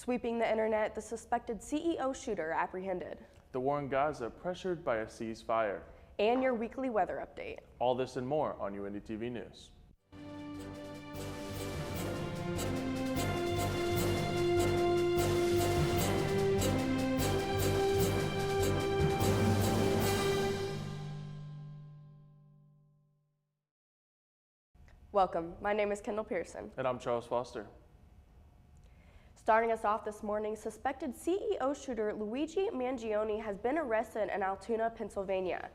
Sweeping the internet, the suspected CEO shooter apprehended. The war in Gaza pressured by a ceasefire. And your weekly weather update. All this and more on Uindy TV News. Welcome. My name is Kendall Pearson. And I'm Charles Foster. Starting us off this morning, suspected CEO shooter Luigi Mangione has been arrested in Altoona, Pennsylvania.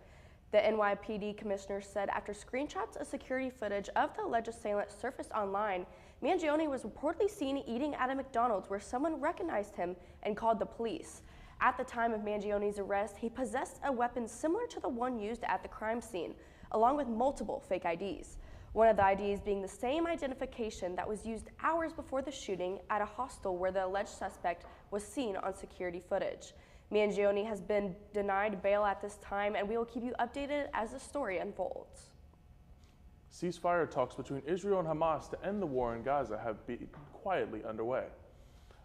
The NYPD commissioner said after screenshots of security footage of the alleged assailant surfaced online, Mangione was reportedly seen eating at a McDonald's where someone recognized him and called the police. At the time of Mangione's arrest, he possessed a weapon similar to the one used at the crime scene, along with multiple fake IDs. One of the IDs being the same identification that was used hours before the shooting at a hostel where the alleged suspect was seen on security footage. Mangione has been denied bail at this time, and we will keep you updated as the story unfolds. Ceasefire talks between Israel and Hamas to end the war in Gaza have been quietly underway.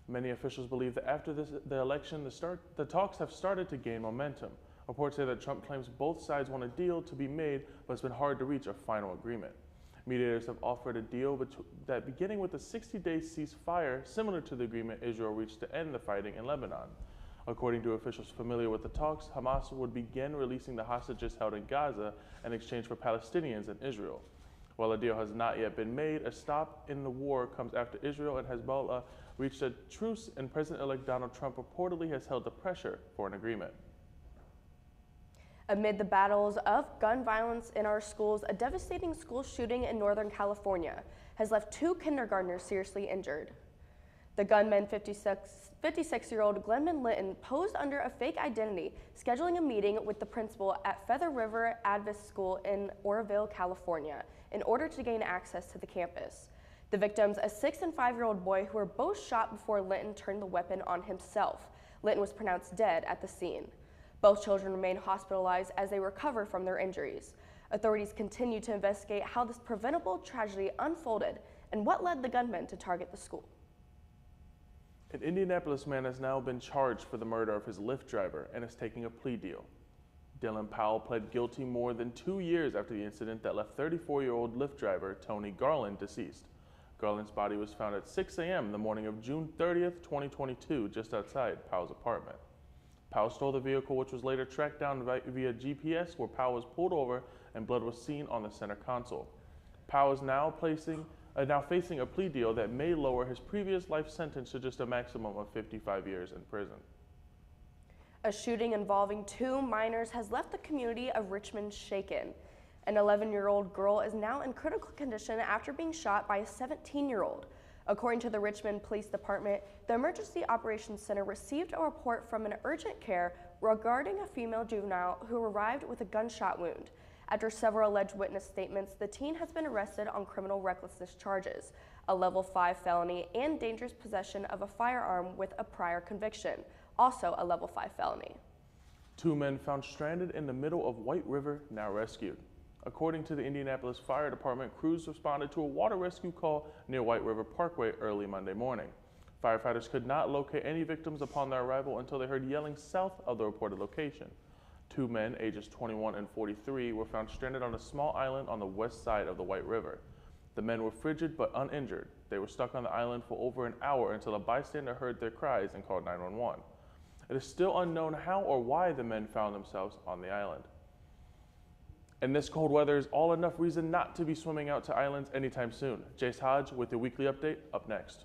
Many officials believe that after the election, the talks have started to gain momentum. Reports say that Trump claims both sides want a deal to be made, but it's been hard to reach a final agreement. Mediators have offered a deal that beginning with a 60-day ceasefire similar to the agreement Israel reached to end the fighting in Lebanon. According to officials familiar with the talks, Hamas would begin releasing the hostages held in Gaza in exchange for Palestinians in Israel. While a deal has not yet been made, a stop in the war comes after Israel and Hezbollah reached a truce, and President-elect Donald Trump reportedly has held the pressure for an agreement. Amid the battles of gun violence in our schools, a devastating school shooting in Northern California has left 2 kindergartners seriously injured. The gunman, 56-year-old Glenman Litton, posed under a fake identity, scheduling a meeting with the principal at Feather River Adventist School in Oroville, California, in order to gain access to the campus. The victims, a 6- and 5-year-old boy, who were both shot before Litton turned the weapon on himself. Litton was pronounced dead at the scene. Both children remain hospitalized as they recover from their injuries. Authorities continue to investigate how this preventable tragedy unfolded and what led the gunman to target the school. An Indianapolis man has now been charged for the murder of his Lyft driver and is taking a plea deal. Dylan Powell pled guilty more than 2 years after the incident that left 34-year-old Lyft driver Tony Garland deceased. Garland's body was found at 6 a.m. the morning of June 30th, 2022, just outside Powell's apartment. Powell stole the vehicle, which was later tracked down via GPS, where Powell was pulled over and blood was seen on the center console. Powell is now facing a plea deal that may lower his previous life sentence to just a maximum of 55 years in prison. A shooting involving 2 minors has left the community of Richmond shaken. An 11-year-old girl is now in critical condition after being shot by a 17-year-old. According to the Richmond Police Department, the Emergency Operations Center received a report from an urgent care regarding a female juvenile who arrived with a gunshot wound. After several alleged witness statements, the teen has been arrested on criminal recklessness charges, a level 5 felony, and dangerous possession of a firearm with a prior conviction, also a level 5 felony. 2 men found stranded in the middle of White River now rescued. According to the Indianapolis Fire Department, crews responded to a water rescue call near White River Parkway early Monday morning. Firefighters could not locate any victims upon their arrival until they heard yelling south of the reported location. 2 men, ages 21 and 43, were found stranded on a small island on the west side of the White River. The men were frigid but uninjured. They were stuck on the island for over an hour until a bystander heard their cries and called 911. It is still unknown how or why the men found themselves on the island. And this cold weather is all enough reason not to be swimming out to islands anytime soon. Jace Hodge with your weekly update up next.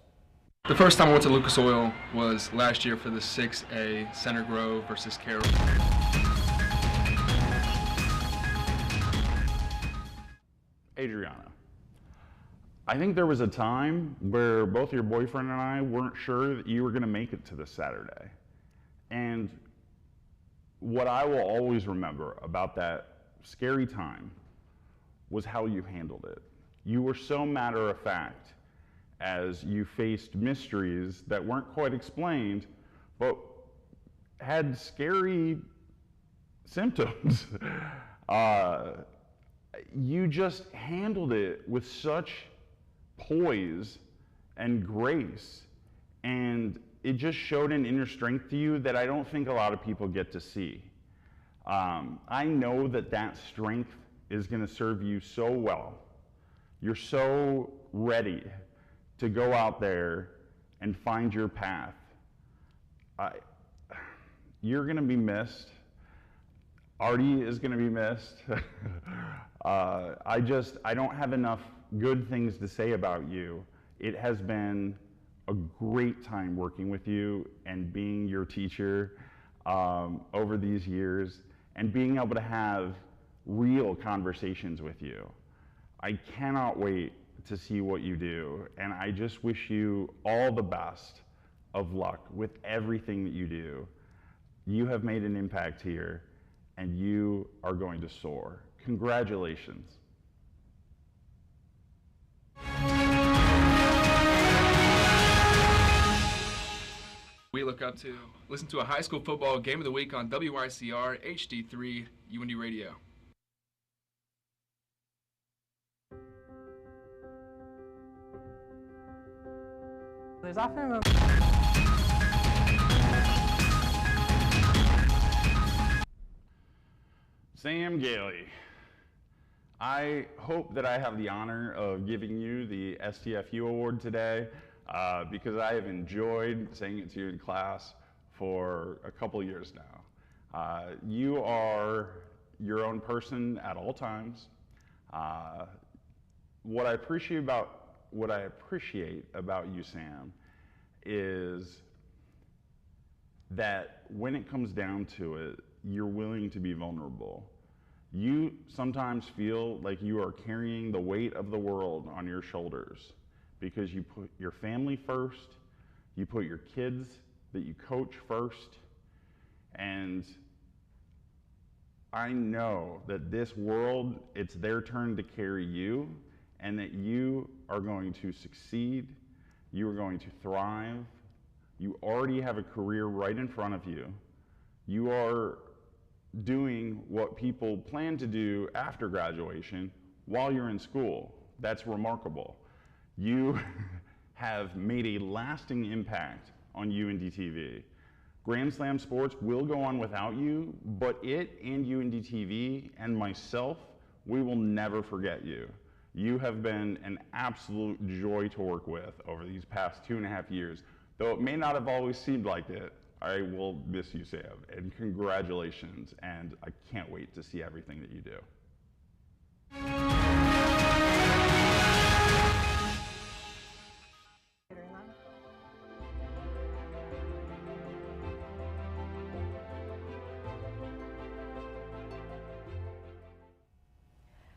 The first time I went to Lucas Oil was last year for the 6A Center Grove versus Carroll. Adriana, I think there was a time where both your boyfriend and I weren't sure that you were going to make it to this Saturday. And what I will always remember about that scary time was how you handled it. You were so matter of fact as you faced mysteries that weren't quite explained, but had scary symptoms. You just handled it with such poise and grace, and it just showed an inner strength to you that I don't think a lot of people get to see. I know that that strength is going to serve you so well. You're so ready to go out there and find your path. You're going to be missed. Artie is going to be missed. I don't have enough good things to say about you. It has been a great time working with you and being your teacher over these years and being able to have real conversations with you. I cannot wait to see what you do, and I just wish you all the best of luck with everything that you do. You have made an impact here, and you are going to soar. Congratulations. We look up to listen to a high school football game of the week on WYCR HD3 Uindy Radio. There's often a Sam Gailey, I hope that I have the honor of giving you the STFU award today because I have enjoyed saying it to you in class for a couple years now. You are your own person at all times. What I appreciate about you, Sam, is that when it comes down to it, you're willing to be vulnerable. You sometimes feel like you are carrying the weight of the world on your shoulders because you put your family first, you put your kids that you coach first, and I know that this world, it's their turn to carry you, and that you are going to succeed, you are going to thrive, you already have a career right in front of you, you are doing what people plan to do after graduation while you're in school. That's remarkable. You have made a lasting impact on Uindy TV. Grand Slam Sports will go on without you, but it and Uindy TV and myself, we will never forget you. You have been an absolute joy to work with over these past 2.5 years. Though it may not have always seemed like it, I will miss you, Sam, and congratulations, and I can't wait to see everything that you do.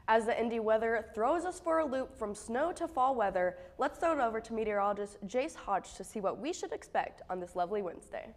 As the Indy weather throws us for a loop from snow to fall weather, let's throw it over to meteorologist Jace Hodge to see what we should expect on this lovely Wednesday.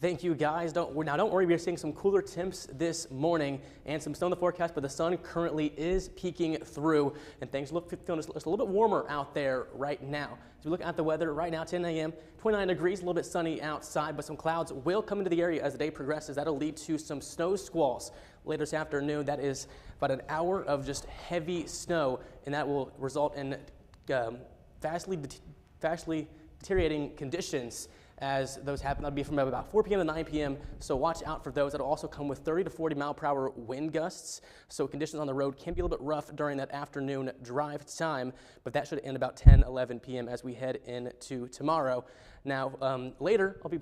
Thank you, guys. Don't worry, we're seeing some cooler temps this morning and some snow in the forecast, but the sun currently is peeking through, and things look feeling just a little bit warmer out there right now. As we look at the weather right now, 10 a.m., 29 degrees, a little bit sunny outside, but some clouds will come into the area as the day progresses. That'll lead to some snow squalls later this afternoon. That is about an hour of just heavy snow, and that will result in vastly deteriorating conditions as those happen. That'll be from about 4 p.m. to 9 p.m. So watch out for those. That'll also come with 30 to 40 mile per hour wind gusts. So conditions on the road can be a little bit rough during that afternoon drive time, but that should end about 10, 11 p.m. as we head into tomorrow. Now, later in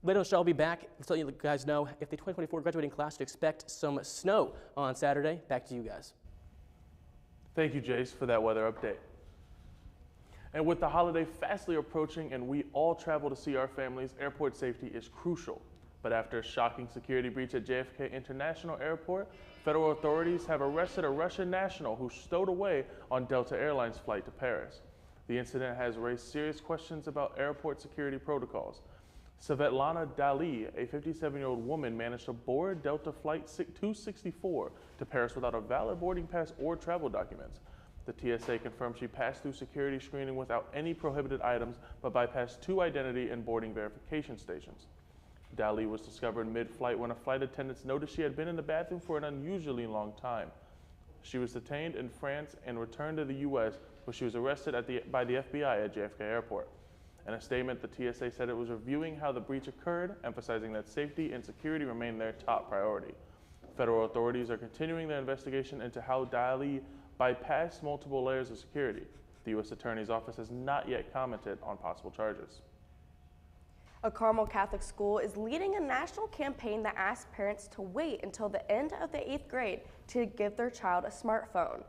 the show, I'll be back to let you guys know if the 2024 graduating class should expect some snow on Saturday. Back to you guys. Thank you, Jace, for that weather update. And with the holiday fastly approaching and we all travel to see our families, airport safety is crucial. But after a shocking security breach at JFK International Airport, federal authorities have arrested a Russian national who stowed away on Delta Airlines flight to Paris. The incident has raised serious questions about airport security protocols. Svetlana Dali, a 57-year-old woman, managed to board Delta Flight 264 to Paris without a valid boarding pass or travel documents. The TSA confirmed she passed through security screening without any prohibited items, but bypassed 2 identity and boarding verification stations. Dali was discovered mid-flight when a flight attendant noticed she had been in the bathroom for an unusually long time. She was detained in France and returned to the U.S., where she was arrested by the FBI at JFK Airport. In a statement, the TSA said it was reviewing how the breach occurred, emphasizing that safety and security remain their top priority. Federal authorities are continuing their investigation into how Dali bypassed multiple layers of security. The U.S. Attorney's Office has not yet commented on possible charges. A Carmel Catholic school is leading a national campaign that asks parents to wait until the end of the 8th grade to give their child a smartphone.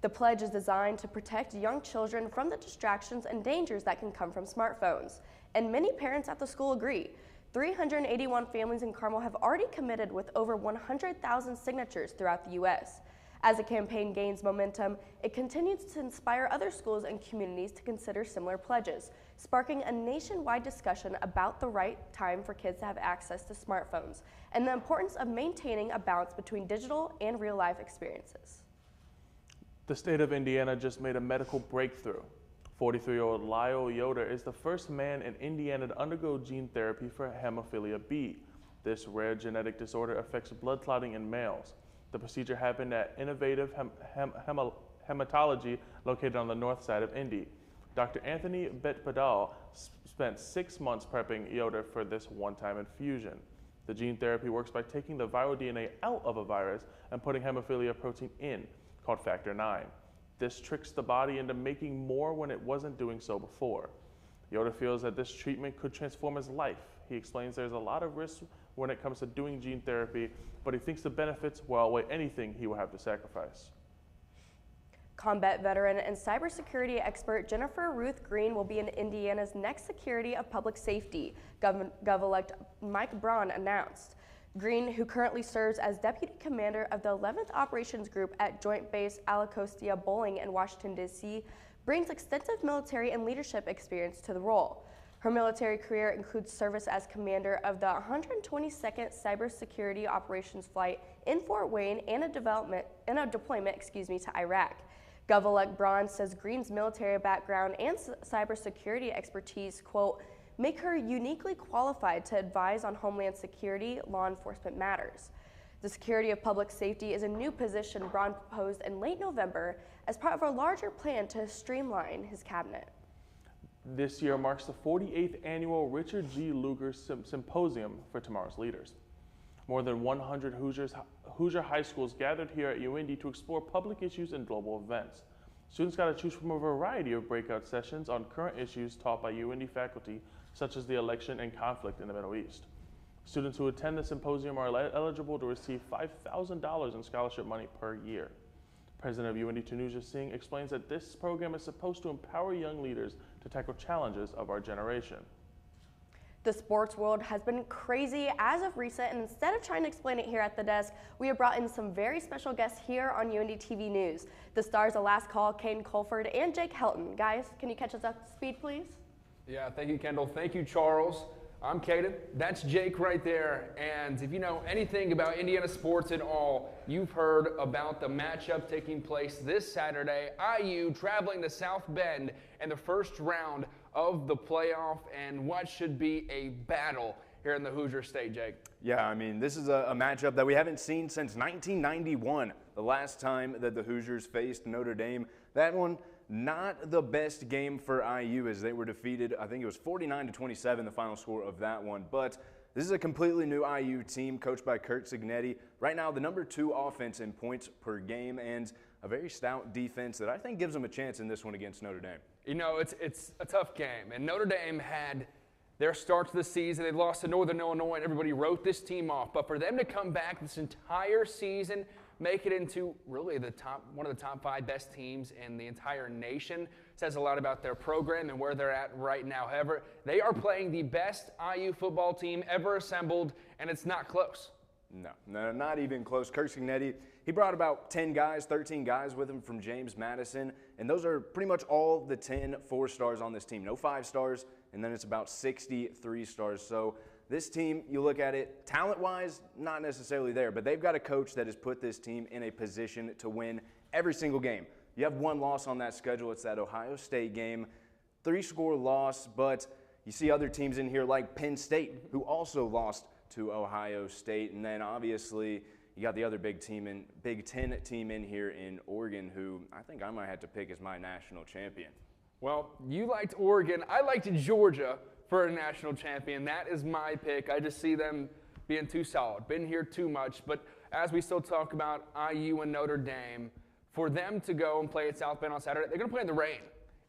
The pledge is designed to protect young children from the distractions and dangers that can come from smartphones. And many parents at the school agree. 381 families in Carmel have already committed with over 100,000 signatures throughout the U.S. As the campaign gains momentum, it continues to inspire other schools and communities to consider similar pledges, sparking a nationwide discussion about the right time for kids to have access to smartphones and the importance of maintaining a balance between digital and real-life experiences. The state of Indiana just made a medical breakthrough. 43-year-old Lyle Yoder is the first man in Indiana to undergo gene therapy for hemophilia B. This rare genetic disorder affects blood clotting in males. The procedure happened at Innovative Hematology located on the north side of Indy. Dr. Anthony Betpadal spent 6 months prepping Yoder for this one-time infusion. The gene therapy works by taking the viral DNA out of a virus and putting hemophilia protein in, called factor IX. This tricks the body into making more when it wasn't doing so before. Yoder feels that this treatment could transform his life. He explains there's a lot of risk when it comes to doing gene therapy, but he thinks the benefits will outweigh anything he will have to sacrifice. Combat veteran and cybersecurity expert Jennifer Ruth Green will be in Indiana's next Secretary of Public Safety, Gov-elect Mike Braun announced. Green, who currently serves as Deputy Commander of the 11th Operations Group at Joint Base Anacostia Bowling in Washington, D.C., brings extensive military and leadership experience to the role. Her military career includes service as commander of the 122nd Cybersecurity Operations Flight in Fort Wayne and a deployment to Iraq. Gov-elect Braun says Green's military background and cybersecurity expertise, quote, make her uniquely qualified to advise on homeland security, law enforcement matters. The Secretary of Public Safety is a new position Braun proposed in late November as part of a larger plan to streamline his cabinet. This year marks the 48th annual Richard G. Lugar Symposium for Tomorrow's Leaders. More than 100 Hoosier high schools gathered here at Uindy to explore public issues and global events. Students got to choose from a variety of breakout sessions on current issues taught by Uindy faculty, such as the election and conflict in the Middle East. Students who attend the symposium are eligible to receive $5,000 in scholarship money per year. President of Uindy, Tanuja Singh, explains that this program is supposed to empower young leaders to tackle challenges of our generation. The sports world has been crazy as of recent, and instead of trying to explain it here at the desk, we have brought in some very special guests here on Uindy TV News. The stars of Last Call, Caden Colford and Jake Helton. Guys, can you catch us up to speed, please? Yeah, thank you, Kendall. Thank you, Charles. I'm Caden. That's Jake right there. And if you know anything about Indiana sports at all, you've heard about the matchup taking place this Saturday. IU traveling to South Bend in the first round of the playoff, and what should be a battle here in the Hoosier State, Jake. Yeah, I mean, this is a matchup that we haven't seen since 1991, the last time that the Hoosiers faced Notre Dame. That one, not the best game for IU as they were defeated. I think it was 49-27, the final score of that one. But this is a completely new IU team coached by Kurt Cignetti. Right now, the #2 offense in points per game and a very stout defense that I think gives them a chance in this one against Notre Dame. You know, it's a tough game. And Notre Dame had their start to the season. They lost to Northern Illinois, and everybody wrote this team off. But for them to come back this entire season, make it into really one of the top 5 best teams in the entire nation, says a lot about their program and where they're at right now. However, they are playing the best IU football team ever assembled, and it's not close. No, not even close. Kurt Cignetti, he brought about 10 guys, 13 guys with him from James Madison, and those are pretty much all the 10 4-stars on this team. No 5-stars, and then it's about 63 stars. So this team, you look at it, talent-wise, not necessarily there, but they've got a coach that has put this team in a position to win every single game. You have one loss on that schedule. It's that Ohio State game, 3-score loss, but you see other teams in here like Penn State, who also lost to Ohio State, and then obviously you got the other Big Ten team in here in Oregon, who I think I might have to pick as my national champion. Well, you liked Oregon. I liked Georgia for a national champion. That is my pick. I just see them being too solid. Been here too much. But as we still talk about IU and Notre Dame, for them to go and play at South Bend on Saturday, they're going to play in the rain.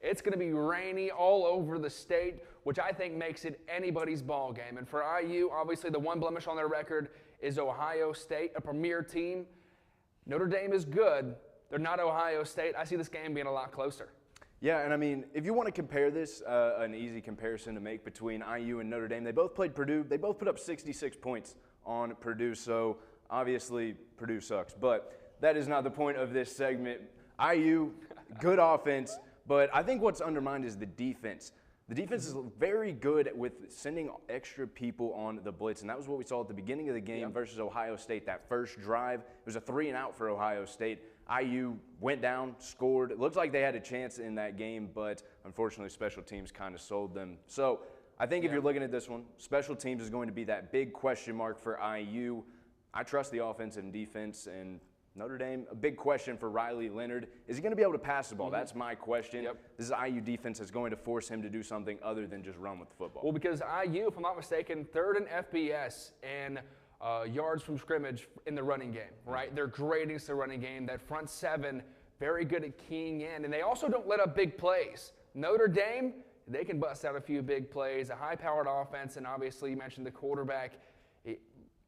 It's going to be rainy all over the state, which I think makes it anybody's ball game. And for IU, obviously the one blemish on their record is Ohio State, a premier team. Notre Dame is good. They're not Ohio State. I see this game being a lot closer. Yeah, and I mean, if you want to compare this, an easy comparison to make between IU and Notre Dame, they both played Purdue. They both put up 66 points on Purdue, so obviously Purdue sucks. But that is not the point of this segment. IU, good offense, but I think what's undermined is the defense. The defense is very good with sending extra people on the blitz, and that was what we saw at the beginning of the game versus Ohio State. That first drive, it was a 3-and-out for Ohio State. IU went down, scored. It looked like they had a chance in that game, but unfortunately special teams kind of sold them. So I think if you're looking at this one, special teams is going to be that big question mark for IU. I trust the offense and defense, and Notre Dame, a big question for Riley Leonard. Is he going to be able to pass the ball? That's my question. This is IU defense that's going to force him to do something other than just run with the football. Well, because IU, if I'm not mistaken, third in FBS and yards from scrimmage in the running game, right? They're great against the running game. That front seven, very good at keying in. And they also don't let up big plays. Notre Dame, they can bust out a few big plays, a high-powered offense, and obviously you mentioned the quarterback.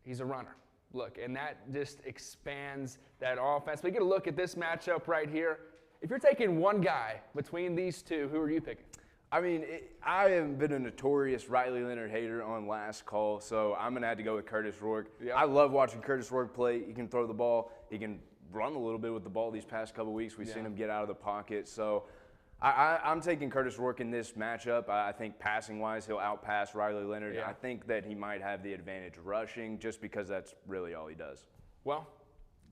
He's a runner. Look, and that just expands that offense. We get a look at this matchup right here. If you're taking one guy between these two, who are you picking? I mean, I have been a notorious Riley Leonard hater on Last Call, so I'm going to have to go with Curtis Rourke. I love watching Curtis Rourke play. He can throw the ball. He can run a little bit with the ball these past couple weeks. We've seen him get out of the pocket. So I'm taking Curtis Rourke in this matchup. I think passing-wise, he'll outpass Riley Leonard. I think that he might have the advantage rushing just because that's really all he does. Well,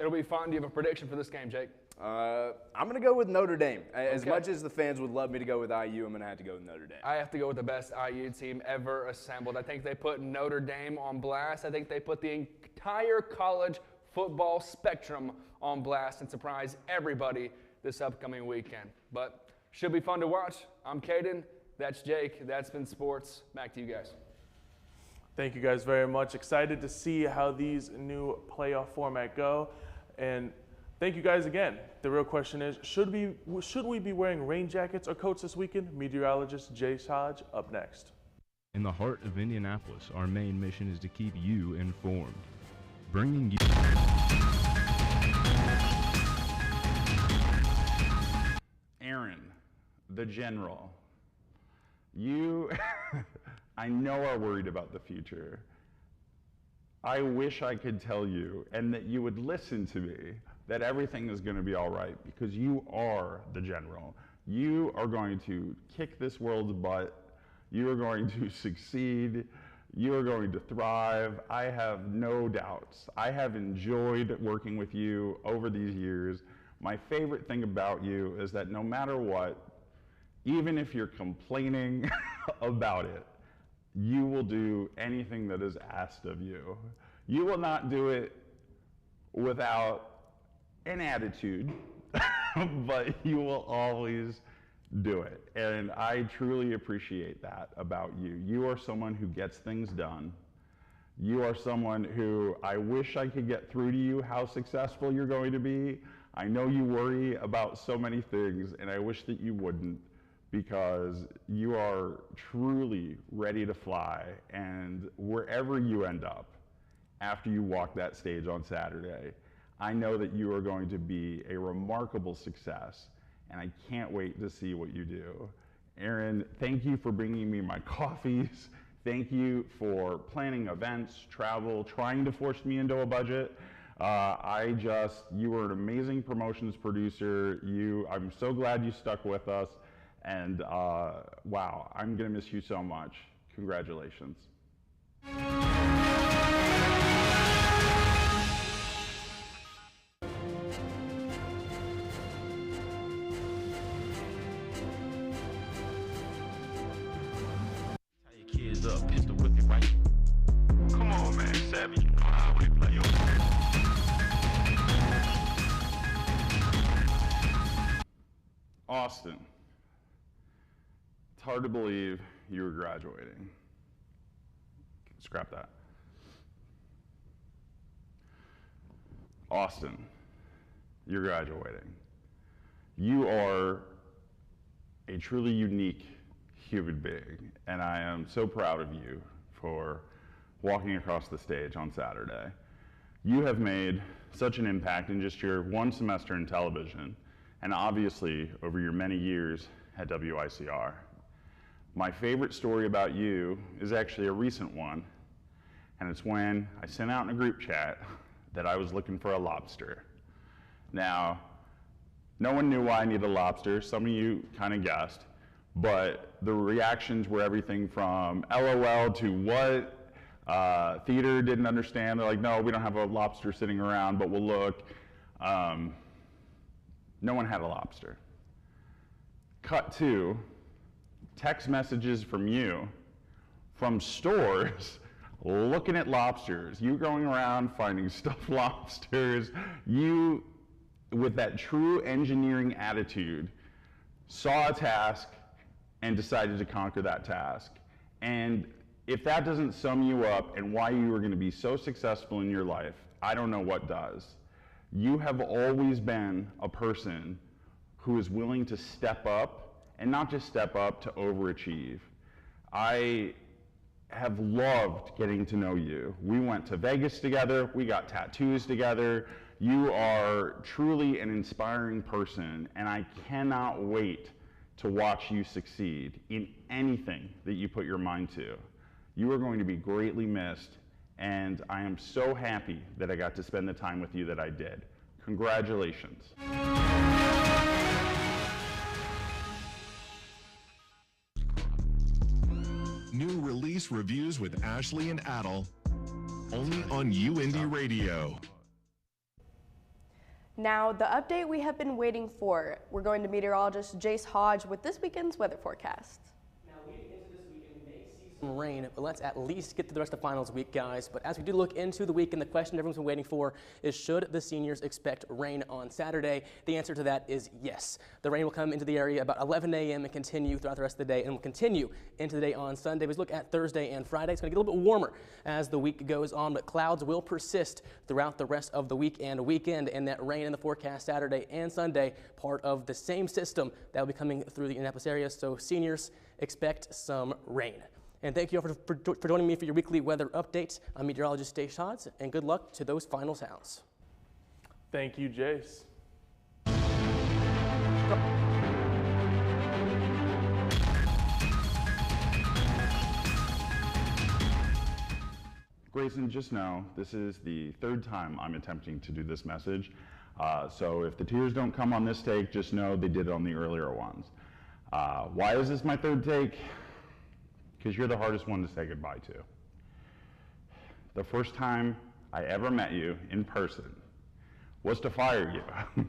it'll be fun. Do you have a prediction for this game, Jake? I'm going to go with Notre Dame. As much as the fans would love me to go with IU, I'm going to have to go with Notre Dame. I have to go with the best IU team ever assembled. I think they put Notre Dame on blast. I think they put the entire college football spectrum on blast and surprise everybody this upcoming weekend. But should be fun to watch. I'm Caden. That's Jake. That's been sports. Back to you guys. Thank you guys very much. Excited to see how these new playoff format go. And thank you guys again. The real question is, should we be wearing rain jackets or coats this weekend? Meteorologist Jay Hodge up next. In the heart of Indianapolis, our main mission is to keep you informed. Bringing you... Aaron, the general, you, I know, are worried about the future. I wish I could tell you, and that you would listen to me, that everything is going to be all right, because you are the general. You are going to kick this world's butt. You are going to succeed. You are going to thrive. I have no doubts. I have enjoyed working with you over these years. My favorite thing about you is that no matter what, even if you're complaining about it, you will do anything that is asked of you. You will not do it without an attitude, but you will always do it. And I truly appreciate that about you. You are someone who gets things done. You are someone who I wish I could get through to you how successful you're going to be. I know you worry about so many things, and I wish that you wouldn't, because you are truly ready to fly. And wherever you end up after you walk that stage on Saturday, I know that you are going to be a remarkable success, and I can't wait to see what you do. Aaron, thank you for bringing me my coffees. Thank you for planning events, travel, trying to force me into a budget. You were an amazing promotions producer. I'm so glad you stuck with us. And wow, I'm gonna miss you so much. Congratulations. Up, pistol whip it right. Come on, man, Savage, you know how we play your Austin, hard to believe you were graduating. Scrap that. Austin, you're graduating. You are a truly unique human being, and I am so proud of you for walking across the stage on Saturday. You have made such an impact in just your one semester in television, and obviously over your many years at WICR. My favorite story about you is actually a recent one, and it's when I sent out in a group chat that I was looking for a lobster. Now, no one knew why I needed a lobster. Some of you kind of guessed, but the reactions were everything from LOL to what? Theater didn't understand. They're like, no, we don't have a lobster sitting around, but we'll look. No one had a lobster. Cut to text messages from you from stores looking at lobsters. You going around finding stuffed lobsters. You, with that true engineering attitude, saw a task and decided to conquer that task. And if that doesn't sum you up and why you are going to be so successful in your life, I don't know what does. You have always been a person who is willing to step up, and not just step up, to overachieve. I have loved getting to know you. We went to Vegas together, we got tattoos together. You are truly an inspiring person, and I cannot wait to watch you succeed in anything that you put your mind to. You are going to be greatly missed, and I am so happy that I got to spend the time with you that I did. Congratulations. New release reviews with Ashley and Adel, only on Uindy Radio. Now, the update we have been waiting for. We're going to meteorologist Jace Hodge with this weekend's weather forecast. Now, leading into this weekend, we may see some rain, but let's at least get to the rest of finals week, guys. But as we do look into the weekend, the question everyone's been waiting for is, should the seniors expect rain on Saturday? The answer to that is yes. The rain will come into the area about 11 a.m. and continue throughout the rest of the day, and will continue into the day on Sunday. As we look at Thursday and Friday, it's going to get a little bit warmer as the week goes on, but clouds will persist throughout the rest of the week and weekend, and that rain in the forecast Saturday and Sunday, part of the same system that will be coming through the Indianapolis area. So seniors, expect some rain. And thank you all for joining me for your weekly weather update. I'm meteorologist Jace Hodge, and good luck to those final sounds. Thank you, Jace. Grayson, just know this is the third time I'm attempting to do this message. So if the tears don't come on this take, just know they did it on the earlier ones. Why is this my third take? Because you're the hardest one to say goodbye to. The first time I ever met you in person was to fire you.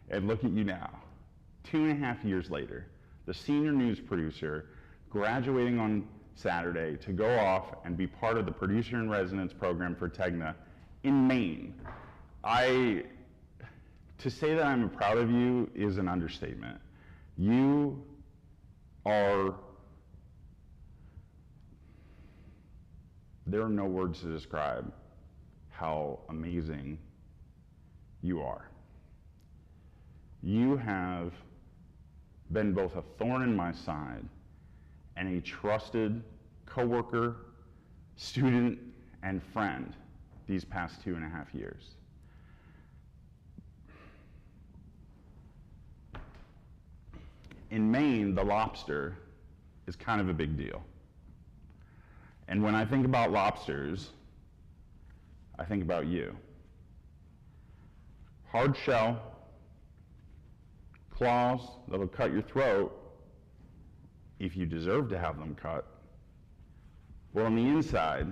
And look at you now. 2.5 years later, the senior news producer, graduating on Saturday to go off and be part of the producer in residence program for Tegna in Maine. To say that I'm proud of you is an understatement. You are, there are no words to describe how amazing you are. You have been both a thorn in my side and a trusted coworker, student, and friend these past 2.5 years. In Maine, the lobster is kind of a big deal. And when I think about lobsters, I think about you. Hard shell, claws that'll cut your throat if you deserve to have them cut. But on the inside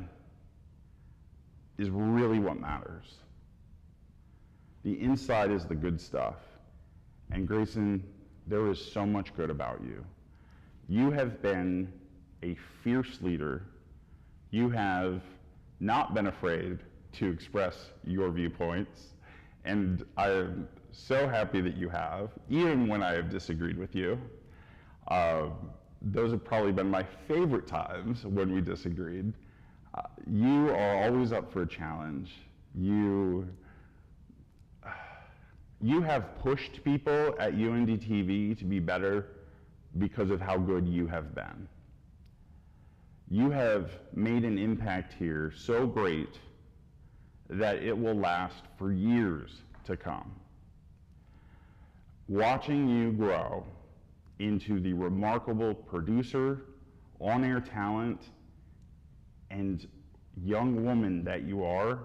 is really what matters. The inside is the good stuff. And Grayson, there is so much good about you. You have been a fierce leader. You have not been afraid to express your viewpoints. And I am so happy that you have, even when I have disagreed with you. those have probably been my favorite times when we disagreed. You are always up for a challenge. You have pushed people at Uindy TV to be better because of how good you have been. You have made an impact here so great that it will last for years to come. Watching you grow into the remarkable producer, on-air talent, and young woman that you are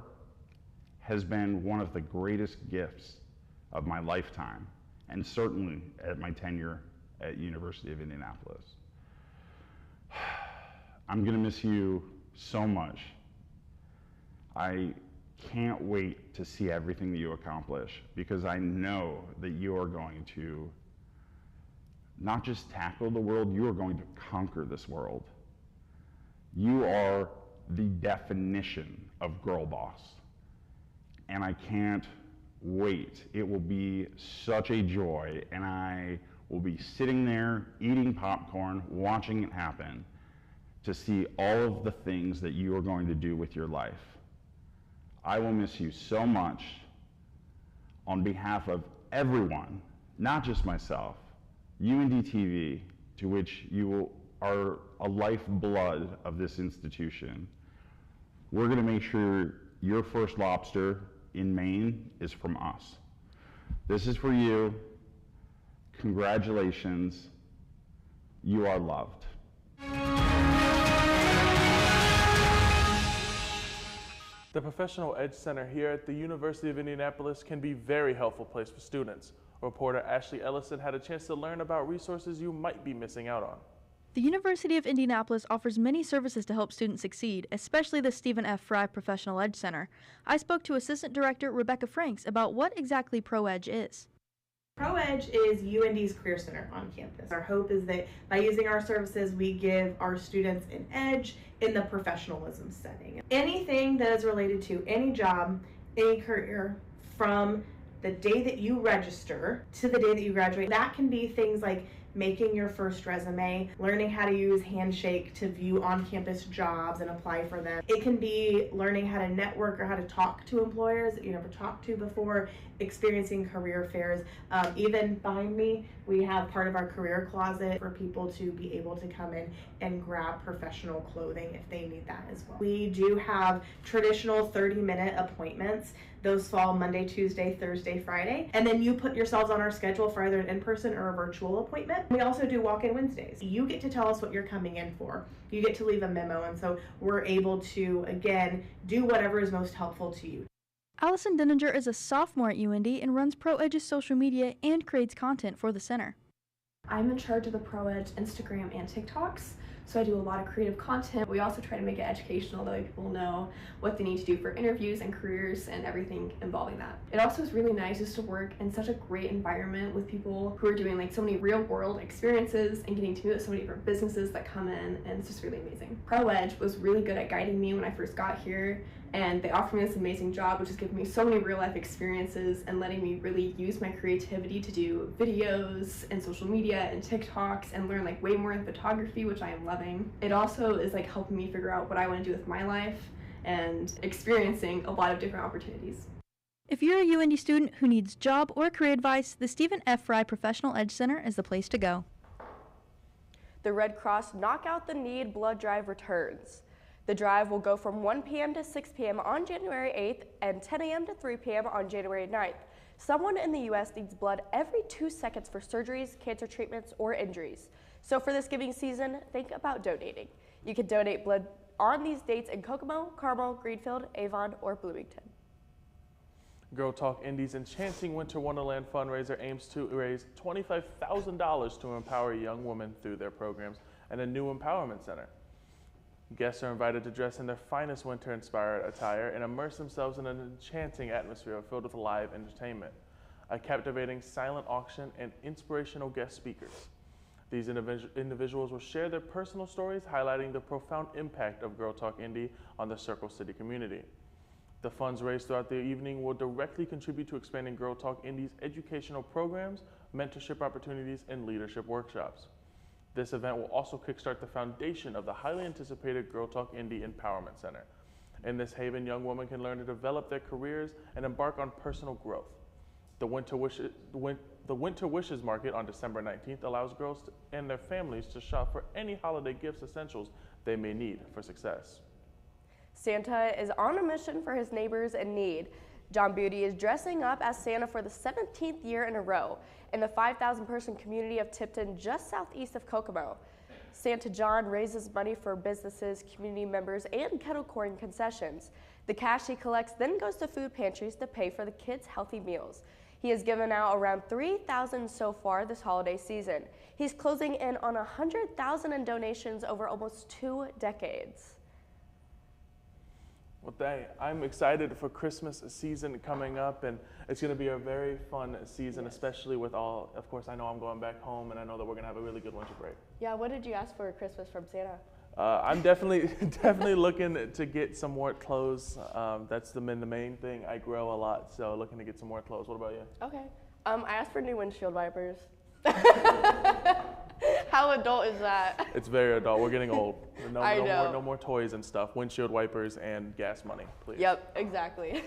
has been one of the greatest gifts of my lifetime, and certainly at my tenure at University of Indianapolis. I'm gonna miss you so much. I can't wait to see everything that you accomplish, because I know that you are going to not just tackle the world, you are going to conquer this world. You are the definition of girl boss, and I can't wait. It will be such a joy, and I will be sitting there eating popcorn, watching it happen, to see all of the things that you are going to do with your life. I will miss you so much. On behalf of everyone, not just myself, Uindy TV, to which you are a lifeblood of this institution, we're going to make sure your first lobster in Maine is from us. This is for you. Congratulations. You are loved. The Professional Edge Center here at the University of Indianapolis can be a very helpful place for students. Reporter Ashley Ellison had a chance to learn about resources you might be missing out on. The University of Indianapolis offers many services to help students succeed, especially the Stephen F. Fry Professional Edge Center. I spoke to Assistant Director Rebecca Franks about what exactly ProEdge is. ProEdge is UND's Career Center on campus. Our hope is that by using our services, we give our students an edge in the professionalism setting. Anything that is related to any job, any career, from the day that you register to the day that you graduate, that can be things like making your first resume, learning how to use Handshake to view on-campus jobs and apply for them. It can be learning how to network or how to talk to employers that you never talked to before, experiencing career fairs. Even behind me, we have part of our career closet for people to be able to come in and grab professional clothing if they need that as well. We do have traditional 30-minute appointments. Those fall Monday, Tuesday, Thursday, Friday. And then you put yourselves on our schedule for either an in-person or a virtual appointment. We also do walk-in Wednesdays. You get to tell us what you're coming in for. You get to leave a memo, and so we're able to, again, do whatever is most helpful to you. Allison Denninger is a sophomore at UIndy and runs ProEdge's social media and creates content for the center. I'm in charge of the ProEdge Instagram and TikToks, so I do a lot of creative content. We also try to make it educational, that way people know what they need to do for interviews and careers and everything involving that. It also is really nice just to work in such a great environment with people who are doing like so many real world experiences and getting to meet so many different businesses that come in, and it's just really amazing. ProEdge was really good at guiding me when I first got here, and they offered me this amazing job, which has given me so many real life experiences and letting me really use my creativity to do videos and social media and TikToks and learn like way more in photography, which I am loving. It also is like helping me figure out what I want to do with my life and experiencing a lot of different opportunities. If you're a UIndy student who needs job or career advice, the Stephen F. Fry Professional Edge Center is the place to go. The Red Cross Knock Out the Need blood drive returns. The drive will go from 1 p.m. to 6 p.m. on January 8th and 10 a.m. to 3 p.m. on January 9th. Someone in the U.S. needs blood every 2 seconds for surgeries, cancer treatments, or injuries. So for this giving season, think about donating. You can donate blood on these dates in Kokomo, Carmel, Greenfield, Avon, or Bloomington. Girl Talk Indy's Enchanting Winter Wonderland fundraiser aims to raise $25,000 to empower young women through their programs and a new empowerment center. Guests are invited to dress in their finest winter-inspired attire and immerse themselves in an enchanting atmosphere filled with live entertainment, a captivating silent auction, and inspirational guest speakers. These individuals will share their personal stories, highlighting the profound impact of Girl Talk Indy on the Circle City community. The funds raised throughout the evening will directly contribute to expanding Girl Talk Indy's educational programs, mentorship opportunities, and leadership workshops. This event will also kickstart the foundation of the highly anticipated Girl Talk Indy Empowerment Center. In this haven, young women can learn to develop their careers and embark on personal growth. The Winter Wishes Market on December 19th allows girls and their families to shop for any holiday gifts essentials they may need for success. Santa is on a mission for his neighbors in need. John Beauty is dressing up as Santa for the 17th year in a row in the 5,000-person community of Tipton, just southeast of Kokomo. Santa John raises money for businesses, community members, and kettle corn concessions. The cash he collects then goes to food pantries to pay for the kids' healthy meals. He has given out around $3,000 so far this holiday season. He's closing in on $100,000 in donations over almost 2 decades. Well, I'm excited for Christmas season coming up, and it's going to be a very fun season, especially with all, of course, I know I'm going back home, and I know that we're going to have a really good winter break. Yeah, what did you ask for Christmas from Santa? I'm definitely looking to get some more clothes. That's the main thing. I grow a lot, so looking to get some more clothes. What about you? Okay. I asked for new windshield wipers. How adult is that? It's very adult. We're getting old. No more toys and stuff. Windshield wipers and gas money, please. Yep, exactly.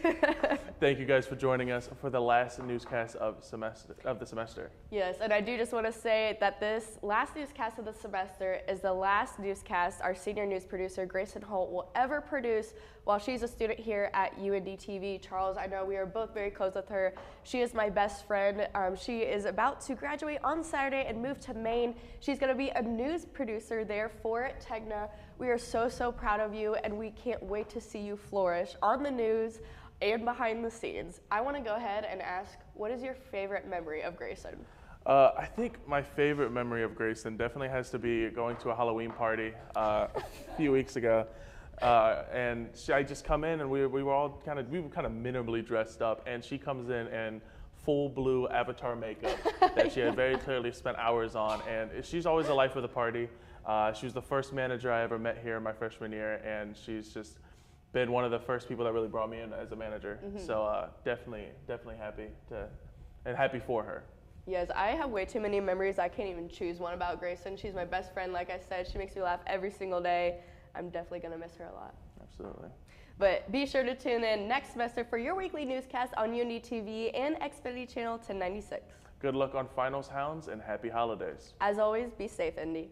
Thank you guys for joining us for the last newscast of the semester. Yes, and I do just want to say that this last newscast of the semester is the last newscast our senior news producer, Grayson Holt, will ever produce while she's a student here at Uindy TV. Charles, I know we are both very close with her. She is my best friend. She is about to graduate on Saturday and move to Maine. She's going to be a news producer there for Tegna. We are so proud of you, and we can't wait to see you flourish on the news and behind the scenes. I want to go ahead and ask, what is your favorite memory of Grayson? I think my favorite memory of Grayson definitely has to be going to a Halloween party a few weeks ago. And I just come in, and we were all kind of minimally dressed up, and she comes in and full blue avatar makeup that she had very clearly spent hours on, and she's always the life of the party. She was the first manager I ever met here my freshman year, and she's just been one of the first people that really brought me in as a manager. So definitely happy for her. Yes, I have way too many memories. I can't even choose one about Grayson. She's my best friend, like I said. She makes me laugh every single day. I'm definitely going to miss her a lot. Absolutely. But be sure to tune in next semester for your weekly newscast on Uindy TV and Xfinity Channel 1096. Good luck on finals, hounds, and happy holidays. As always, be safe, Indy.